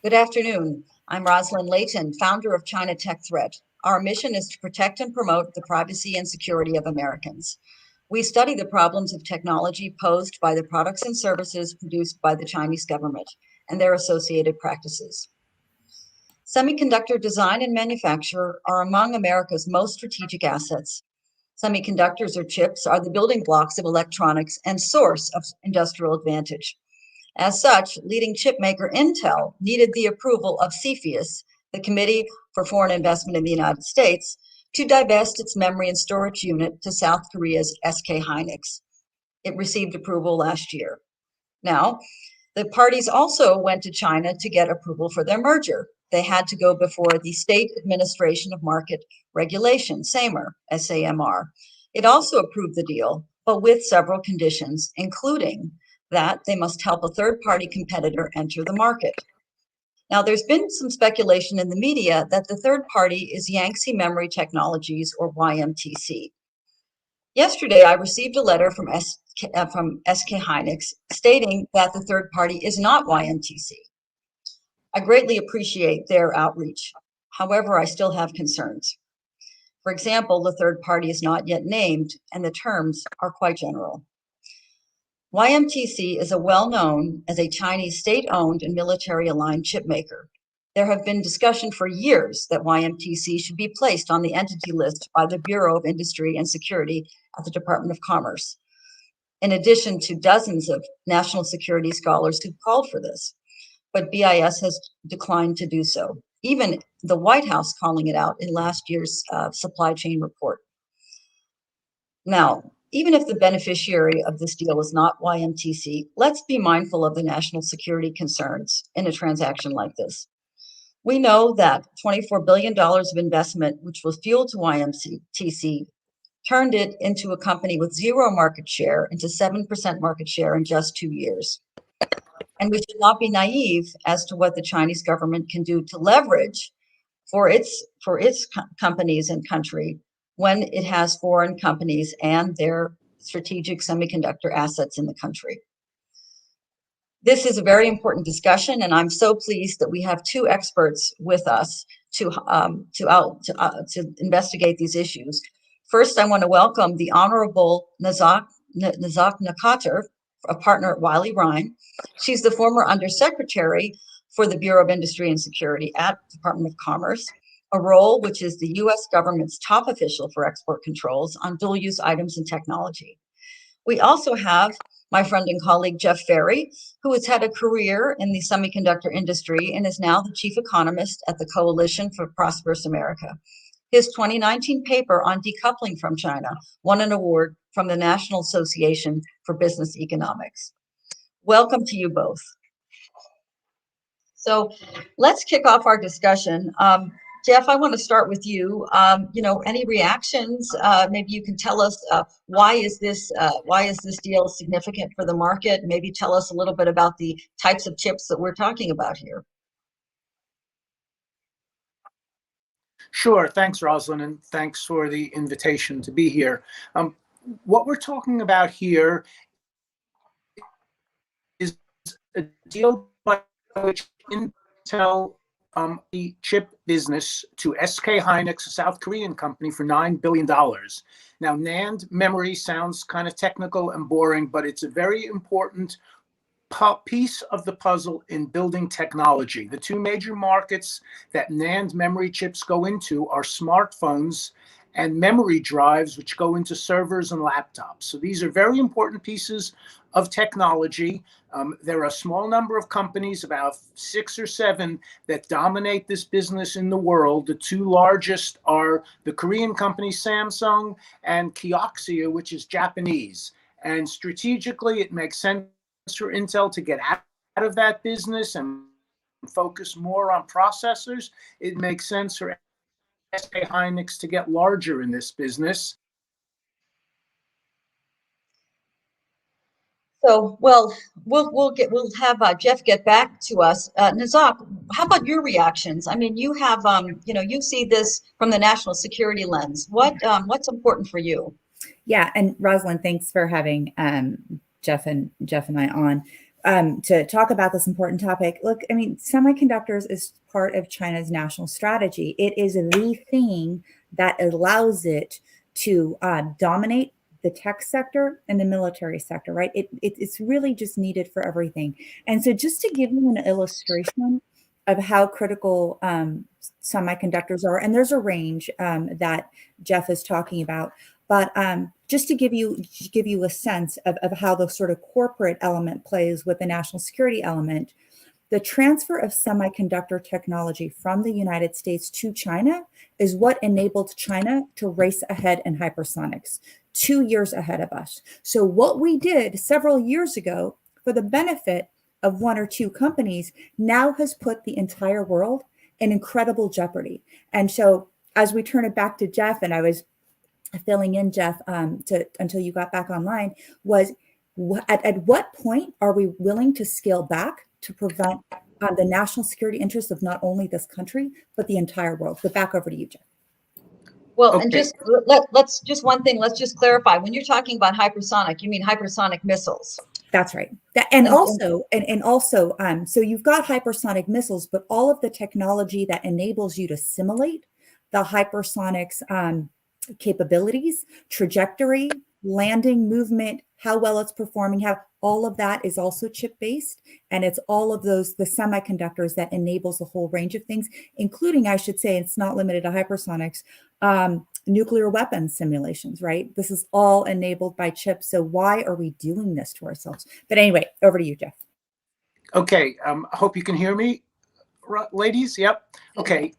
Good afternoon. I'm Rosalind Layton, founder of China Tech Threat. Our mission is to protect and promote the privacy and security of Americans. We study the problems of technology posed by the products and services produced by the Chinese government and their associated practices. Semiconductor design and manufacture are among America's most strategic assets. Semiconductors or chips are the building blocks of electronics and source of industrial advantage. As such, leading chip maker Intel needed the approval of Cepheus, the Committee for Foreign Investment in the United States, to divest its memory and storage unit to South Korea's SK Hynix. It received approval last year. Now, the parties also went to China to get approval for their merger. They had to go before the State Administration of Market Regulation, SAMR, SAMR. It also approved the deal, but with several conditions, including that they must help a third-party competitor enter the market. Now, there's been some speculation in the media that the third party is Yangtze Memory Technologies, or YMTC. Yesterday, I received a letter from SK Hynix stating that the third party is not YMTC. I greatly appreciate their outreach. However, I still have concerns. For example, the third party is not yet named, and the terms are quite general. YMTC is well-known as a Chinese state-owned and military-aligned chip maker. There have been discussion for years that YMTC should be placed on the entity list by the Bureau of Industry and Security at the Department of Commerce, in addition to dozens of national security scholars who called for this. But BIS has declined to do so, even the White House calling it out in last year's supply chain report. Now, even if the beneficiary of this deal is not YMTC, let's be mindful of the national security concerns in a transaction like this. We know that $24 billion of investment, which was fueled to YMTC, turned it into a company with zero market share into 7% market share in just 2 years. And we should not be naive as to what the Chinese government can do to leverage for its companies and country when it has foreign companies and their strategic semiconductor assets in the country. This is a very important discussion, and I'm so pleased that we have two experts with us to investigate these issues. First, I want to welcome the Honorable Nazak Nakater, a partner at Wiley Ryan. She's the former Undersecretary for the Bureau of Industry and Security at the Department of Commerce, a role which is the U.S. government's top official for export controls on dual-use items and technology. We also have my friend and colleague, Jeff Ferry, who has had a career in the semiconductor industry and is now the chief economist at the Coalition for Prosperous America. His 2019 paper on decoupling from China won an award from the National Association for Business Economics. Welcome to you both. So let's kick off our discussion. Jeff, I want to start with you. Any reactions? Maybe you can tell us why is this deal significant for the market? Maybe tell us a little bit about the types of chips that we're talking about here. Sure. Thanks, Rosalind, and thanks for the invitation to be here. What we're talking about here is a deal by which Intel the chip business to SK Hynix, a South Korean company, for $9 billion. Now, NAND memory sounds kind of technical and boring, but it's a very important piece of the puzzle in building technology. The two major markets that NAND memory chips go into are smartphones and memory drives, which go into servers and laptops. So these are very important pieces of technology. There are a small number of companies, about 6 or 7, that dominate this business in the world. The two largest are the Korean company Samsung and Kioxia, which is Japanese. And strategically, it makes sense for Intel to get out of that business and focus more on processors. It makes sense for SK Hynix to get larger in this business. So, well, we'll have Jeff get back to us. Nazak, how about your reactions? I mean, you have you see this from the national security lens. What's important for you? Yeah, and Rosalind, thanks for having Jeff and I on. to talk about this important topic. Look, I mean, semiconductors is part of China's national strategy. It is the thing that allows it to dominate the tech sector and the military sector, right? It's really just needed for everything. And so just to give you an illustration of how critical semiconductors are, and there's a range that Jeff is talking about, but just to give you a sense of how the sort of corporate element plays with the national security element, the transfer of semiconductor technology from the United States to China is what enabled China to race ahead in hypersonics, 2 years ahead of us. So what we did several years ago for the benefit of one or two companies now has put the entire world in incredible jeopardy. And so as we turn it back to Jeff, and I was filling in, Jeff, until you got back online, was at what point are we willing to scale back to prevent the national security interests of not only this country, but the entire world? So back over to you, Jeff. Well, okay. And just let's just one thing, let's just clarify. When you're talking about hypersonic, you mean hypersonic missiles. That's right. And also, so you've got hypersonic missiles, but all of the technology that enables you to simulate the hypersonics capabilities, trajectory, landing, movement, how well it's performing, how all of that is also chip-based. And it's all of those, the semiconductors that enables a whole range of things, including, I should say, it's not limited to hypersonics, nuclear weapons simulations, right? This is all enabled by chips. So why are we doing this to ourselves? But anyway, over to you, Jeff. Okay. I hope you can hear me, ladies. Yep. Okay.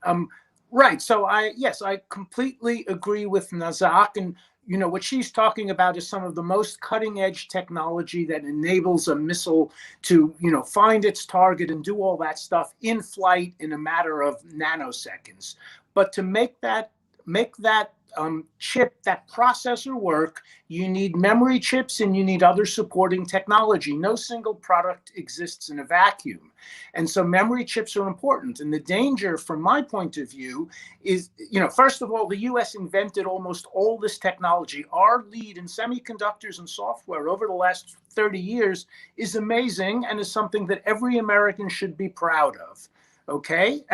Right. So I completely agree with Nazak. And, you know, what she's talking about is some of the most cutting edge technology that enables a missile to, you know, find its target and do all that stuff in flight in a matter of nanoseconds. But to make that chip, that processor work, you need memory chips and you need other supporting technology. No single product exists in a vacuum. And so memory chips are important. And the danger from my point of view is, you know, first of all, the US invented almost all this technology. Our lead in semiconductors and software over the last 30 years is amazing and is something that every American should be proud of. Okay.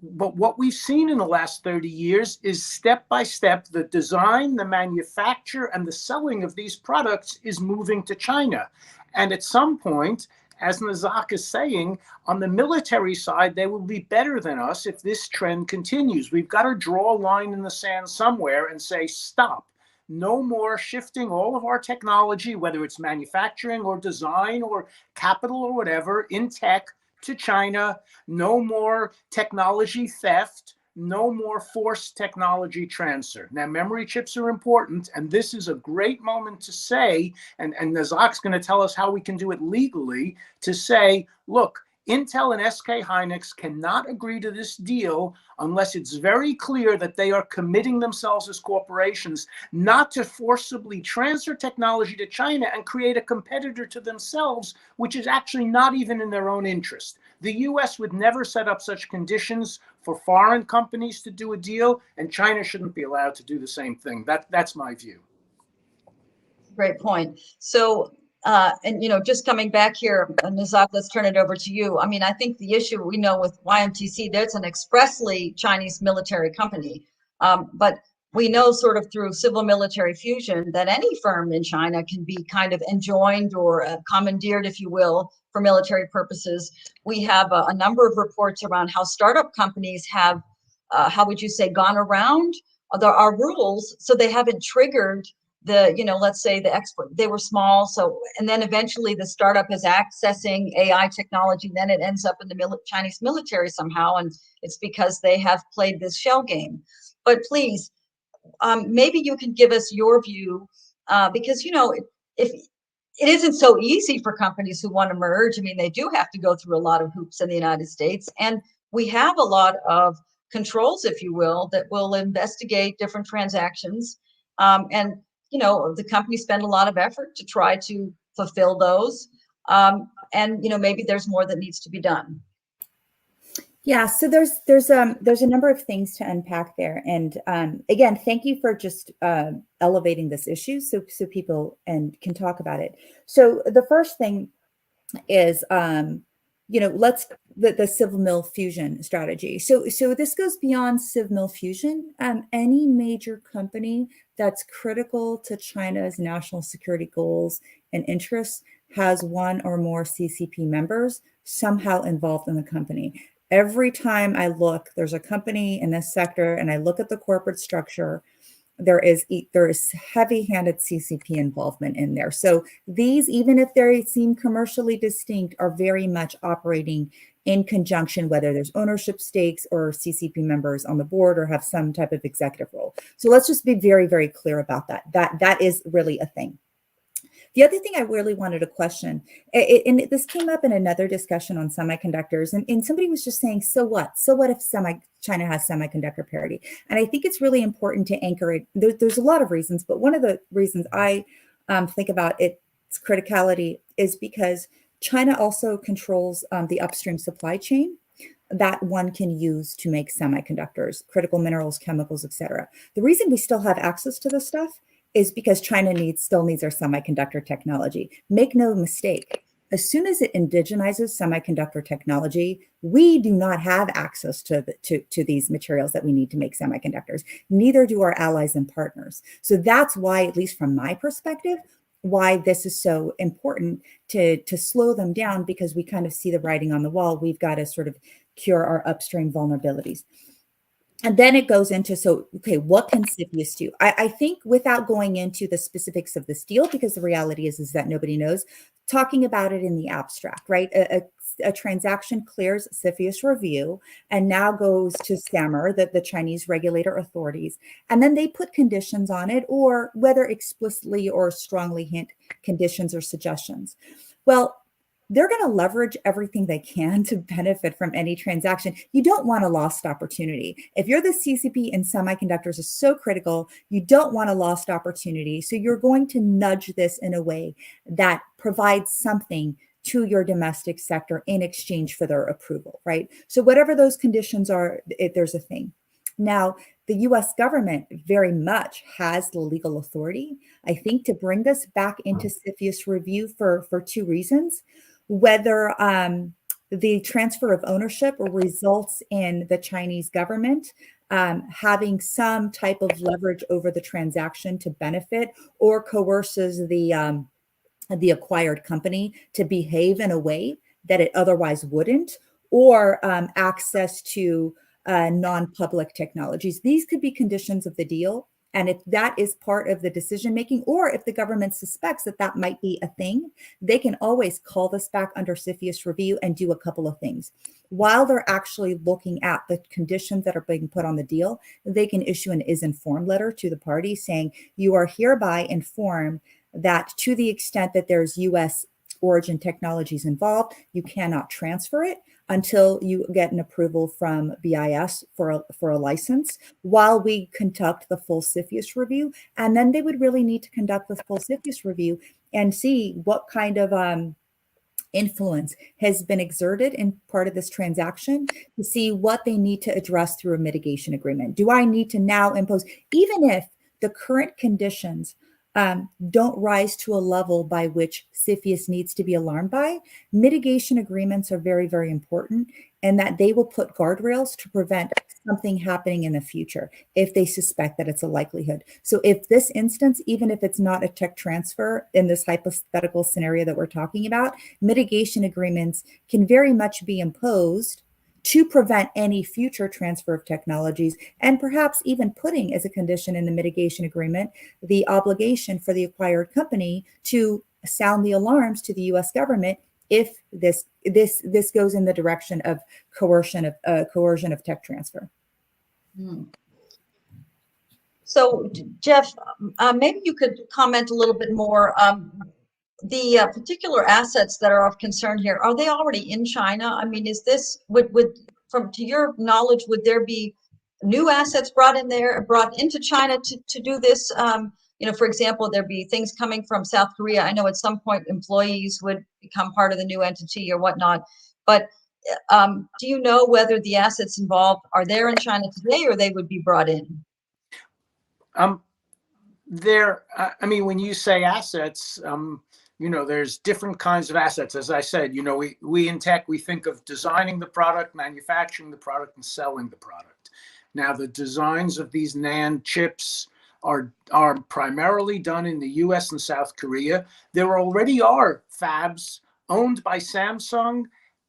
But what we've seen in the last 30 years is step by step, the design, the manufacture, and the selling of these products is moving to China. And at some point, as Nazak is saying, on the military side, they will be better than us if this trend continues. We've got to draw a line in the sand somewhere and say, stop. No more shifting all of our technology, whether it's manufacturing or design or capital or whatever, in tech, to China. No more technology theft, no more forced technology transfer. Now, memory chips are important, and this is a great moment to say, and Nazak's going to tell us how we can do it legally, to say, look, Intel and SK Hynix cannot agree to this deal unless it's very clear that they are committing themselves as corporations not to forcibly transfer technology to China and create a competitor to themselves, which is actually not even in their own interest. The US would never set up such conditions for foreign companies to do a deal, and China shouldn't be allowed to do the same thing. That's my view. Great point. So, and, you know, just coming back here, Nazak, let's turn it over to you. I mean, I think the issue we know with YMTC, that's an expressly Chinese military company. But we know sort of through civil military fusion that any firm in China can be kind of enjoined or commandeered, if you will, for military purposes. We have a number of reports around how startup companies have, how would you say, gone around our rules, so they haven't triggered the, you know, let's say the export, they were small. So, and then eventually the startup is accessing AI technology, then it ends up in the Chinese military somehow. And it's because they have played this shell game. But please, maybe you can give us your view, because, you know, if it isn't so easy for companies who want to merge, I mean, they do have to go through a lot of hoops in the United States. And we have a lot of controls, if you will, that will investigate different transactions. And you know, the companies spend a lot of effort to try to fulfill those. And, you know, maybe there's more that needs to be done. Yeah, so there's a number of things to unpack there. And again, thank you for just elevating this issue so people can talk about it. So the first thing is let's the civil mill fusion strategy. So this goes beyond civ mill fusion. Any major company that's critical to China's national security goals and interests has one or more CCP members somehow involved in the company. Every time I look, there's a company in this sector, and I look at the corporate structure, there is heavy-handed CCP involvement in there. So these, even if they seem commercially distinct, are very much operating in conjunction, whether there's ownership stakes or CCP members on the board or have some type of executive role. So let's just be very, very clear about that. That is really a thing. The other thing I really wanted to question, and this came up in another discussion on semiconductors, and somebody was just saying, so what? So what if China has semiconductor parity? And I think it's really important to anchor it. There's a lot of reasons, but one of the reasons I think about its criticality is because China also controls the upstream supply chain that one can use to make semiconductors, critical minerals, chemicals, et cetera. The reason we still have access to this stuff is because China still needs our semiconductor technology. Make no mistake, as soon as it indigenizes semiconductor technology, we do not have access to these materials that we need to make semiconductors. Neither do our allies and partners. So that's why, at least from my perspective, why this is so important to slow them down, because we kind of see the writing on the wall. We've got to sort of cure our upstream vulnerabilities. And then it goes into, so, okay, what can Cepheus do? I think, without going into the specifics of this deal, because the reality is that nobody knows, talking about it in the abstract, right? A transaction clears Cepheus review and now goes to SAMR, the Chinese regulator authorities, and then they put conditions on it, or whether explicitly or strongly hint conditions or suggestions. Well, they're going to leverage everything they can to benefit from any transaction. You don't want a lost opportunity. If you're the CCP and semiconductors is so critical, you don't want a lost opportunity. So you're going to nudge this in a way that provides something to your domestic sector in exchange for their approval, right? So whatever those conditions are, there's a thing. Now, the US government very much has the legal authority, I think, to bring this back into Cepheus review for two reasons. Whether the transfer of ownership results in the Chinese government having some type of leverage over the transaction to benefit, or coerces the acquired company to behave in a way that it otherwise wouldn't, or access to non-public technologies. These could be conditions of the deal. And if that is part of the decision-making, or if the government suspects that that might be a thing, they can always call this back under Cepheus review and do a couple of things. While they're actually looking at the conditions that are being put on the deal, they can issue an is informed letter to the party saying, you are hereby informed that to the extent that there's US origin technologies involved, you cannot transfer it until you get an approval from BIS for a license, while we conduct the full Cepheus review. And then they would really need to conduct the full Cepheus review and see what kind of influence has been exerted in part of this transaction, to see what they need to address through a mitigation agreement. Do I need to now impose, even if the current conditions don't rise to a level by which Cepheus needs to be alarmed by, mitigation agreements are very, very important, and that they will put guardrails to prevent something happening in the future if they suspect that it's a likelihood. So if this instance, even if it's not a tech transfer in this hypothetical scenario that we're talking about, mitigation agreements can very much be imposed to prevent any future transfer of technologies, and perhaps even putting as a condition in the mitigation agreement the obligation for the acquired company to sound the alarms to the US government if this goes in the direction of coercion of tech transfer. So, Jeff, maybe you could comment a little bit more. The particular assets that are of concern here, are they already in China? I mean, is this, from to your knowledge, would there be new assets brought into China to do this? For example, there'd be things coming from South Korea. I know at some point employees would become part of the new entity or whatnot, but do you know whether the assets involved are there in China today, or they would be brought in? When you say assets, there's different kinds of assets. As I said, we in tech, we think of designing the product, manufacturing the product, and selling the product. Now, the designs of these NAND chips are primarily done in the US and South Korea. There already are fabs owned by Samsung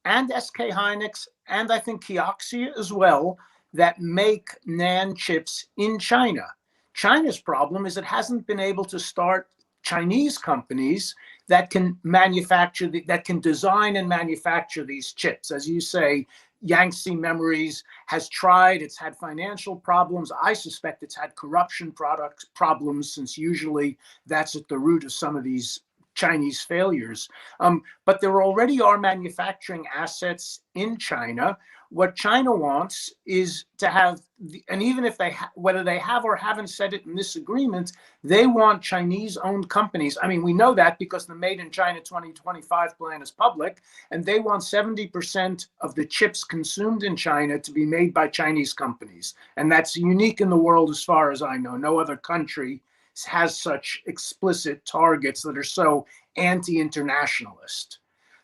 and SK Hynix, and I think Kioxia as well, that make NAND chips in China. China's problem is it hasn't been able to start Chinese companies that can manufacture, that can design and manufacture these chips. As you say, Yangtze Memories has tried. It's had financial problems. I suspect it's had corruption problems, since usually that's at the root of some of these Chinese failures. But there already are manufacturing assets in China. What China wants is to have, and even if whether they have or haven't said it in this agreement, they want Chinese-owned companies. I mean, we know that because the Made in China 2025 plan is public, and they want 70% of the chips consumed in China to be made by Chinese companies. And that's unique in the world as far as I know. No other country has such explicit targets that are so anti-internationalist.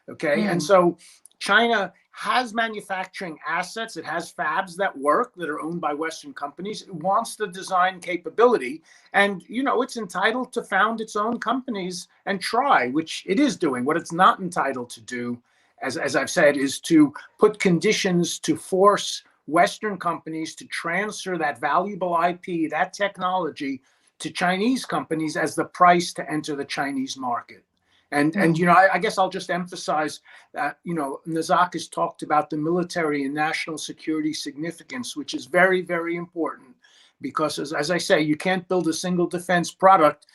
Okay, and so China has manufacturing assets. It has fabs that work, that are owned by Western companies. It wants the design capability. And, it's entitled to found its own companies and try, which it is doing. What it's not entitled to do, as I've said, is to put conditions to force Western companies to transfer that valuable IP, that technology, to Chinese companies as the price to enter the Chinese market. And I guess I'll just emphasize that, Nazak has talked about the military and national security significance, which is very, very important, because as I say, you can't build a single defense product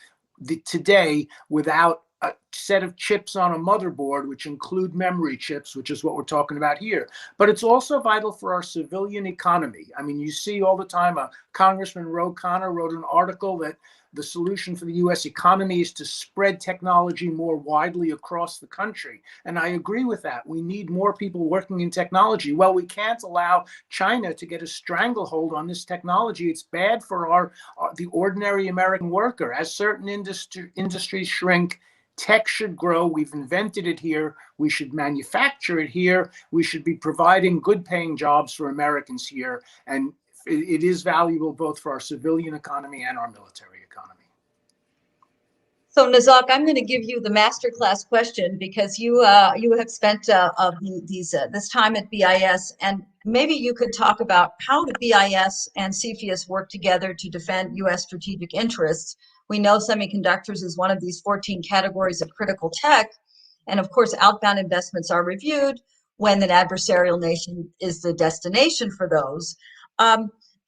today without a set of chips on a motherboard, which include memory chips, which is what we're talking about here. But it's also vital for our civilian economy. I mean, you see all the time, Congressman Ro Khanna wrote an article that the solution for the U.S. economy is to spread technology more widely across the country. And I agree with that. We need more people working in technology. Well, we can't allow China to get a stranglehold on this technology. It's bad for the ordinary American worker. As certain industries shrink, tech should grow. We've invented it here. We should manufacture it here. We should be providing good paying jobs for Americans here. And it is valuable both for our civilian economy and our military economy. So Nazak, I'm going to give you the masterclass question, because you have spent this time at BIS, and maybe you could talk about how do BIS and Cepheus work together to defend U.S. strategic interests. We know semiconductors is one of these 14 categories of critical tech, and of course, outbound investments are reviewed when an adversarial nation is the destination for those.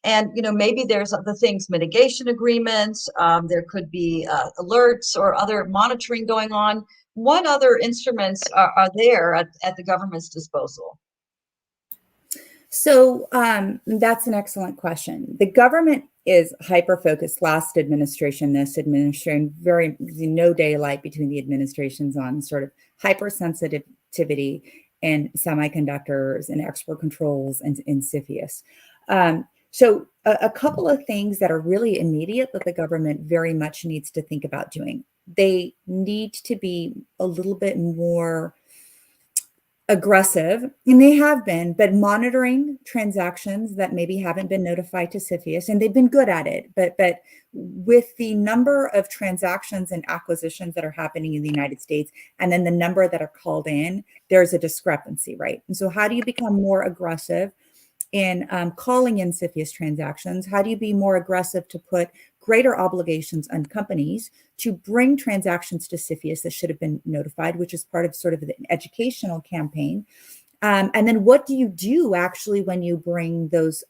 And maybe there's other things, mitigation agreements, there could be alerts or other monitoring going on. What other instruments are there at the government's disposal? So that's an excellent question. The government is hyper-focused. Last administration, this administration, no daylight between the administrations on sort of hypersensitivity and semiconductors and export controls and in Cepheus. So a couple of things that are really immediate that the government very much needs to think about doing. They need to be a little bit more aggressive, and they have been, but monitoring transactions that maybe haven't been notified to Cepheus, and they've been good at it. But with the number of transactions and acquisitions that are happening in the United States, and then the number that are called in, there's a discrepancy, right? And so how do you become more aggressive in calling in Cepheus transactions? How do you be more aggressive to put greater obligations on companies to bring transactions to Cepheus that should have been notified, which is part of sort of the educational campaign? And then what do you do actually when you bring those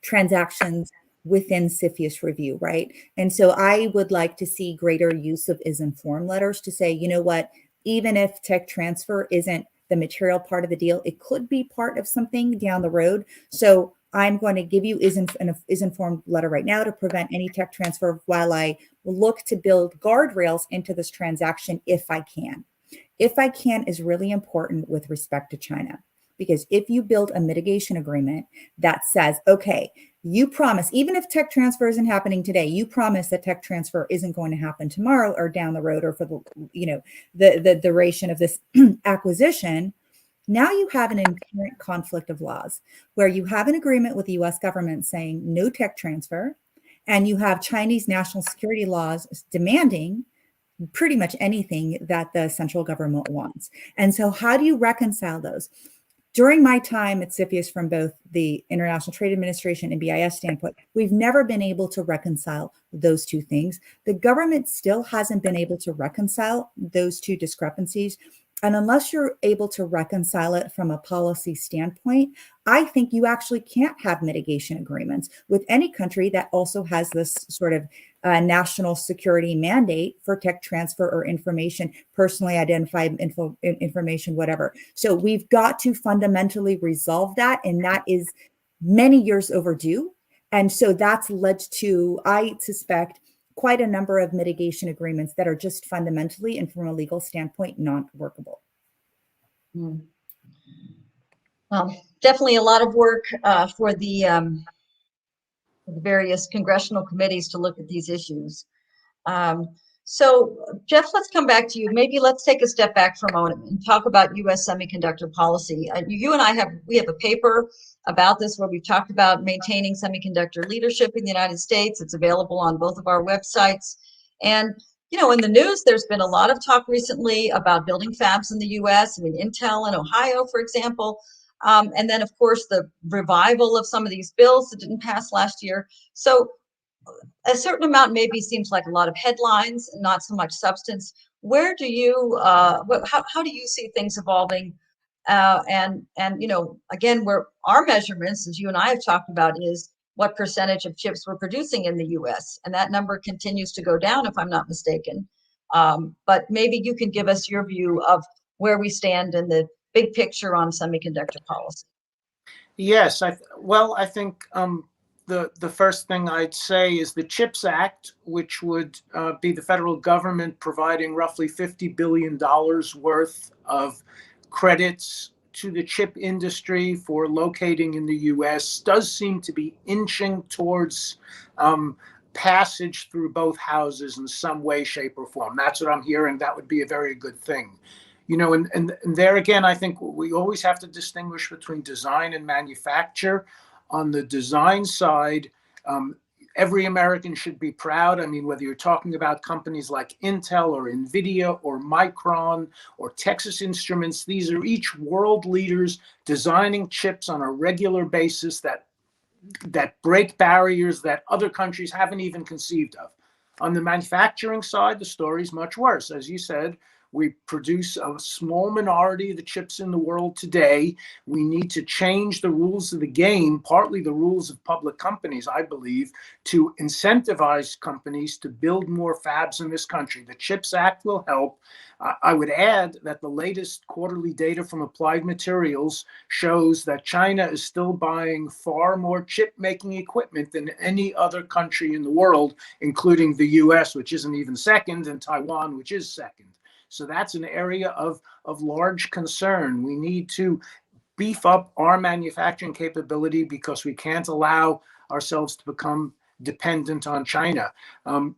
transactions within Cepheus review, right? And so I would like to see greater use of is-informed letters to say, you know what, even if tech transfer isn't the material part of the deal, it could be part of something down the road. So I'm going to give you is-informed letter right now to prevent any tech transfer while I look to build guardrails into this transaction if I can. If I can is really important with respect to China. Because if you build a mitigation agreement that says, okay, you promise, even if tech transfer isn't happening today, you promise that tech transfer isn't going to happen tomorrow or down the road or for the duration of this acquisition. Now you have an inherent conflict of laws where you have an agreement with the US government saying no tech transfer, and you have Chinese national security laws demanding pretty much anything that the central government wants. And so how do you reconcile those? During my time at Cepheus, from both the International Trade Administration and BIS standpoint, we've never been able to reconcile those two things. The government still hasn't been able to reconcile those two discrepancies. And unless you're able to reconcile it from a policy standpoint, I think you actually can't have mitigation agreements with any country that also has this sort of national security mandate for tech transfer or information, personally identified information, whatever. So we've got to fundamentally resolve that. And that is many years overdue. And so that's led to, I suspect, quite a number of mitigation agreements that are just fundamentally and from a legal standpoint not workable. Definitely a lot of work for the various congressional committees to look at these issues. So Jeff, let's come back to you. Maybe let's take a step back for a moment and talk about U.S. semiconductor policy. You and I have a paper about this where we've talked about maintaining semiconductor leadership in the United States. It's available on both of our websites. And in the news, there's been a lot of talk recently about building fabs in the U.S. I mean, Intel in Ohio, for example. And then, of course, the revival of some of these bills that didn't pass last year. So a certain amount maybe seems like a lot of headlines and not so much substance. Where do you, how do you see things evolving? And again, where our measurements, as you and I have talked about, is what percentage of chips we're producing in the US. And that number continues to go down, if I'm not mistaken. But maybe you can give us your view of where we stand in the big picture on semiconductor policy. Yes, I think the first thing I'd say is the CHIPS Act, which would be the federal government providing roughly $50 billion worth of credits to the chip industry for locating in the U.S., does seem to be inching towards passage through both houses in some way, shape, or form. That's what I'm hearing. That would be a very good thing. And there again, I think we always have to distinguish between design and manufacture. On the design side, every American should be proud. I mean, whether you're talking about companies like Intel or NVIDIA or Micron or Texas Instruments, these are each world leaders designing chips on a regular basis that break barriers that other countries haven't even conceived of. On the manufacturing side, the story is much worse. As you said, we produce a small minority of the chips in the world today. We need to change the rules of the game, partly the rules of public companies, I believe, to incentivize companies to build more fabs in this country. The CHIPS Act will help. I would add that the latest quarterly data from Applied Materials shows that China is still buying far more chip-making equipment than any other country in the world, including the US, which isn't even second, and Taiwan, which is second. So that's an area of large concern. We need to beef up our manufacturing capability because we can't allow ourselves to become dependent on China. And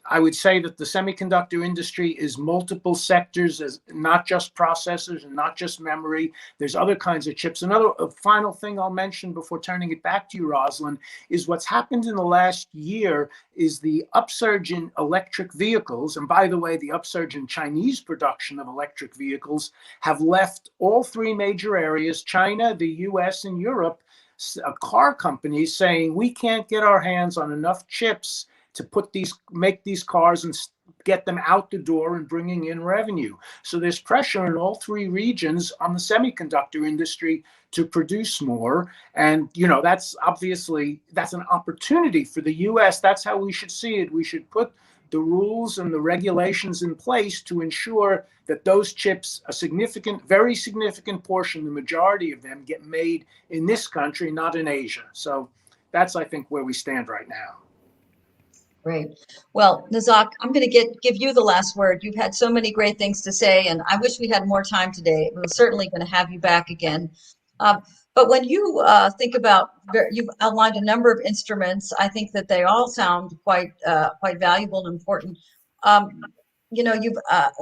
I would say that the semiconductor industry is multiple sectors, as not just processors and not just memory. There's other kinds of chips. Another final thing I'll mention before turning it back to you, Rosalind, is what's happened in the last year is the upsurge in electric vehicles. And by the way, the upsurge in Chinese production of electric vehicles have left all three major areas, China, the US, and Europe, car companies saying we can't get our hands on enough chips to make these cars and get them out the door and bringing in revenue. So there's pressure in all three regions on the semiconductor industry to produce more. And, that's an opportunity for the US. That's how we should see it. We should put the rules and the regulations in place to ensure that those chips, very significant portion, the majority of them, get made in this country, not in Asia. So that's, I think, where we stand right now. Great. Well, Nazak, I'm going to give you the last word. You've had so many great things to say, and I wish we had more time today. We're certainly going to have you back again. But when you think about, you've outlined a number of instruments. I think that they all sound quite valuable and important. You know,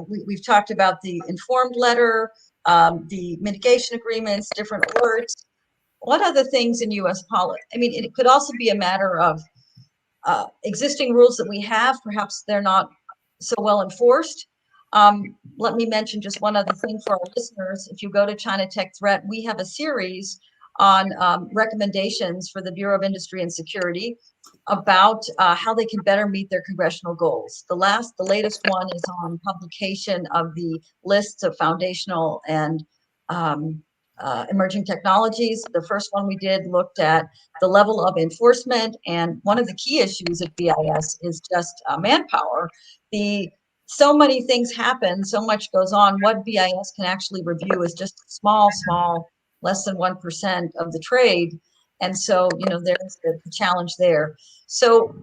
we've talked about the informed letter, the mitigation agreements, different alerts. What other things in U.S. policy? I mean, it could also be a matter of existing rules that we have, perhaps they're not so well enforced. Let me mention just one other thing for our listeners. If you go to China Tech Threat, we have a series on recommendations for the Bureau of Industry and Security about how they can better meet their congressional goals. The latest one is on publication of the lists of foundational and emerging technologies. The first one we did looked at the level of enforcement, and one of the key issues at BIS is just manpower. So many things happen, so much goes on. What BIS can actually review is just small, less than 1% of the trade, and so there's the challenge there. So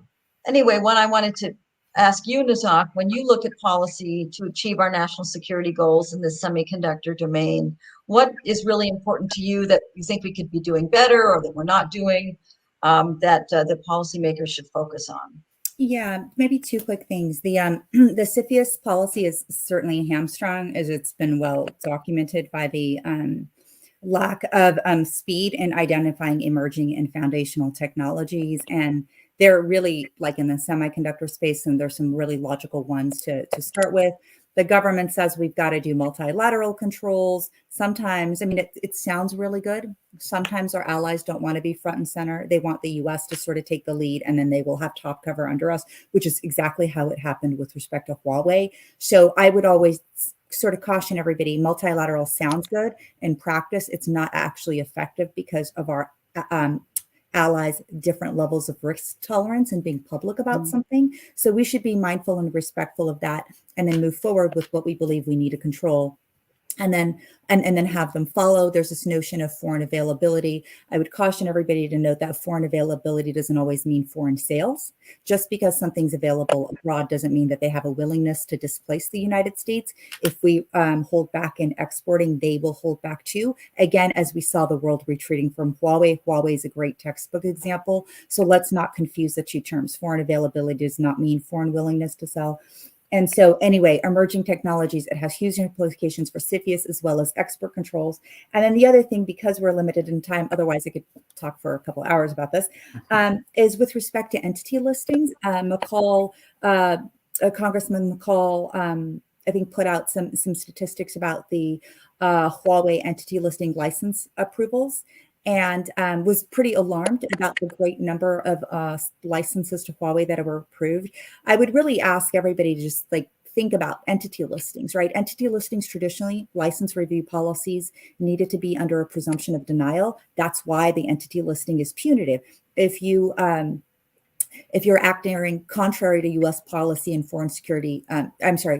anyway, what I wanted to ask you, Nazak, when you look at policy to achieve our national security goals in the semiconductor domain, what is really important to you that you think we could be doing better or that we're not doing that the policymakers should focus on? Yeah, maybe two quick things. The Cepheus policy is certainly hamstrung, as it's been well documented by the lack of speed in identifying emerging and foundational technologies. And they're really like in the semiconductor space, and there's some really logical ones to start with. The government says we've got to do multilateral controls. Sometimes, I mean, it sounds really good. Sometimes our allies don't want to be front and center. They want the US to sort of take the lead, and then they will have top cover under us, which is exactly how it happened with respect to Huawei. So I would always sort of caution everybody, multilateral sounds good. In practice, it's not actually effective because of our allies' different levels of risk tolerance and being public about something. So we should be mindful and respectful of that, and then move forward with what we believe we need to control. And then have them follow. There's this notion of foreign availability. I would caution everybody to note that foreign availability doesn't always mean foreign sales. Just because something's available abroad doesn't mean that they have a willingness to displace the United States. If we hold back in exporting, they will hold back too. Again, as we saw the world retreating from Huawei. Huawei is a great textbook example. So let's not confuse the two terms. Foreign availability does not mean foreign willingness to sell. And so anyway, emerging technologies, it has huge implications for Cepheus as well as export controls. And then the other thing, because we're limited in time, otherwise I could talk for a couple hours about this, is with respect to entity listings. Congressman McCall, I think, put out some statistics about the Huawei entity listing license approvals, and was pretty alarmed about the great number of licenses to Huawei that were approved. I would really ask everybody to just think about entity listings, right? Entity listings traditionally, license review policies needed to be under a presumption of denial. That's why the entity listing is punitive. If you're acting contrary to U.S. policy and foreign security,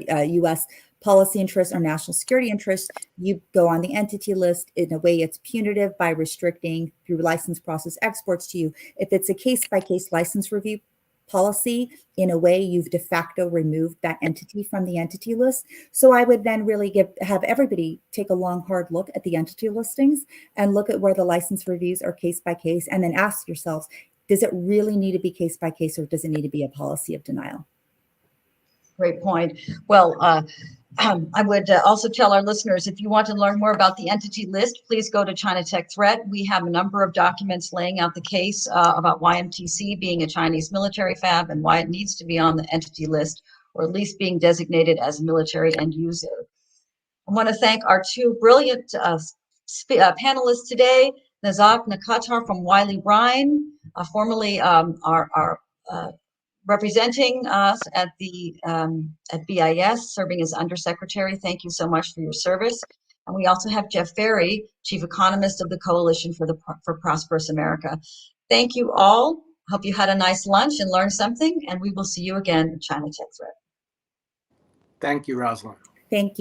U.S. policy interests or national security interests, you go on the entity list. In a way, it's punitive by restricting through license process exports to you. If it's a case-by-case license review policy, in a way, you've de facto removed that entity from the entity list. So I would then really have everybody take a long, hard look at the entity listings and look at where the license reviews are case-by-case, and then ask yourselves, does it really need to be case-by-case, or does it need to be a policy of denial? Great point. Well, I would also tell our listeners, if you want to learn more about the entity list, please go to China Tech Threat. We have a number of documents laying out the case about YMTC being a Chinese military fab and why it needs to be on the entity list, or at least being designated as a military end user. I want to thank our two brilliant panelists today, Nazak Nakatar from Wiley Ryan, formerly our representing us at BIS, serving as Undersecretary. Thank you so much for your service. And we also have Jeff Ferry, Chief Economist of the Coalition for Prosperous America. Thank you all. Hope you had a nice lunch and learned something, and we will see you again at China Tech Threat. Thank you, Rosalind. Thank you.